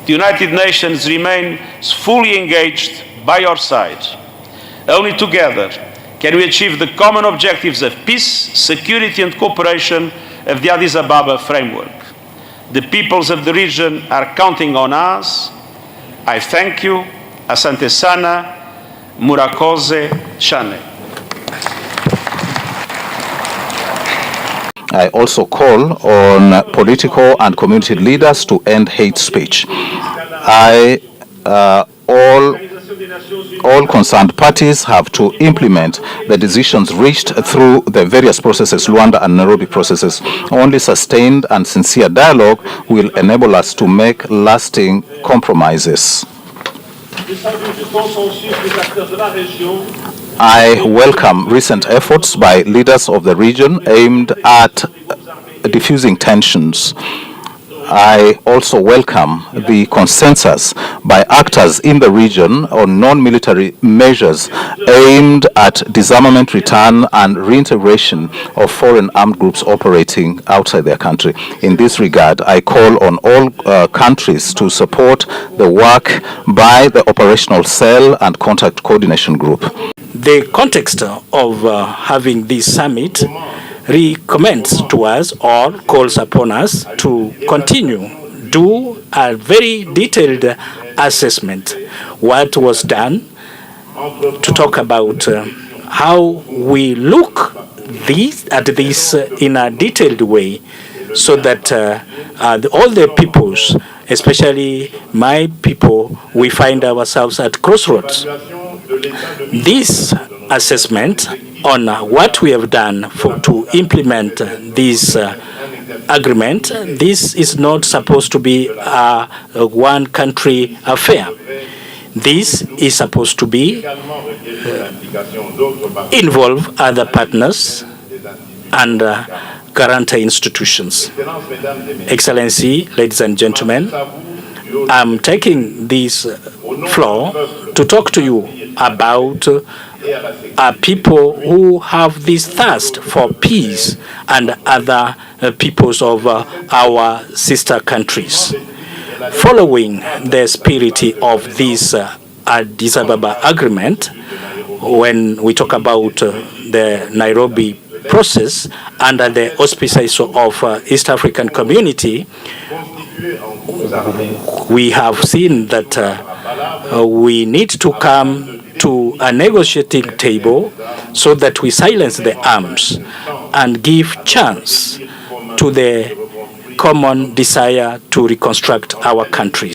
the United Nations remains fully engaged by your side. Only together can we achieve the common objectives of peace, security and cooperation of the Addis Ababa framework. The peoples of the region are counting on us. I thank you. Asante sana. Murakoze Shane. I also call on political and community leaders to end hate speech. All concerned parties have to implement the decisions reached through the various processes, Luanda and Nairobi processes. Only sustained and sincere dialogue will enable us to make lasting compromises. I welcome recent efforts by leaders of the region aimed at diffusing tensions. I also welcome the consensus by actors in the region on non-military measures aimed at disarmament, return, and reintegration of foreign armed groups operating outside their country. In this regard, I call on all countries to support the work by the Operational Cell and Contact Coordination Group. The context of having this summit recommends to us or calls upon us to do a very detailed assessment what was done, to talk about how we look at this in a detailed way, so that all the peoples, especially my people, we find ourselves at crossroads. This assessment on what we have done to implement this agreement, this is not supposed to be a one country affair. This is supposed to be involve other partners and guarantor institutions. Excellency, ladies and gentlemen, I'm taking this floor to talk to you about people who have this thirst for peace and other peoples of our sister countries. Following the spirit of this Addis Ababa agreement, when we talk about the Nairobi process under the auspices of East African Community, we have seen that we need to come to a negotiating table so that we silence the arms and give chance to the common desire to reconstruct our country.